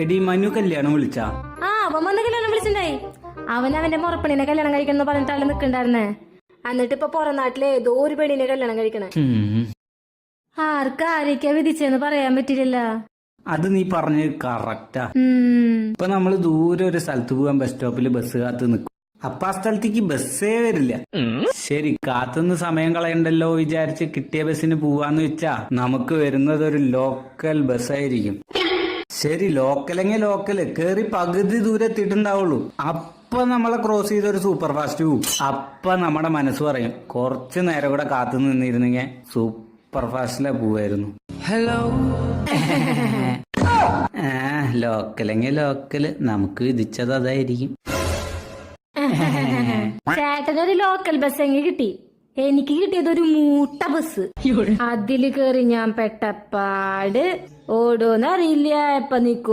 എടി മനു കല്യാണം വിളിച്ചാ? ആ അവൻ വന്ന് കല്യാണം വിളിച്ചിണ്ടായി. അവന്റെ മുറപ്പണിനെ കല്യാണം കഴിക്കണം പറഞ്ഞിട്ടാണ് നിക്കണ്ടായിരുന്നേ. എന്നിട്ട് ഇപ്പൊ പുറം നാട്ടിലെ ഏതോ ഒരു പെണ്ണിനെ കല്യാണം കഴിക്കണേ. ആർക്കാരൊക്കെയാ വിധിച്ചെന്ന് പറയാൻ പറ്റില്ലല്ല. അത് നീ പറഞ്ഞത് കറക്റ്റാ. ഇപ്പൊ നമ്മള് ദൂരെ ഒരു സ്ഥലത്ത് പോകാൻ ബസ് സ്റ്റോപ്പിൽ ബസ് കാത്ത് നിൽക്കും. അപ്പൊ ആ സ്ഥലത്തേക്ക് ബസ്സേ വരില്ല. ശരി, കാത്തുനിന്ന് സമയം കളയണ്ടല്ലോ വിചാരിച്ച് കിട്ടിയ ബസ്സിന് പോവാന്ന് വെച്ചാ നമുക്ക് വരുന്നത് ഒരു ലോക്കൽ ബസ്സായിരിക്കും. ശരി, ലോക്കലെങ്കിൽ ലോക്കല് കേറി പകുതി ദൂരെ എത്തിയിട്ടുണ്ടാവുള്ളൂ. അപ്പൊ നമ്മളെ ക്രോസ് ചെയ്ത ഒരു സൂപ്പർ ഫാസ്റ്റ് പോവും. അപ്പൊ നമ്മുടെ മനസ്സ് പറയും കുറച്ചു നേരം കൂടെ കാത്തു നിന്നിരുന്നെങ്കിൽ സൂപ്പർ ഫാസ്റ്റിലെ പോവായിരുന്നു. ഹലോ ലോക്കലെങ്കിൽ ലോക്കല് നമുക്ക് വിധിച്ചത് അതായിരിക്കും. ചേട്ടനൊരു ലോക്കൽ ബസ് എങ്കിൽ കിട്ടി. എനിക്ക് കിട്ടിയത് ഒരു മൂട്ട ബസ്. അതില് കേറി ഞാൻ പെട്ടപ്പാട് ഓടോന്നറിയില്ല. എപ്പ നിക്കും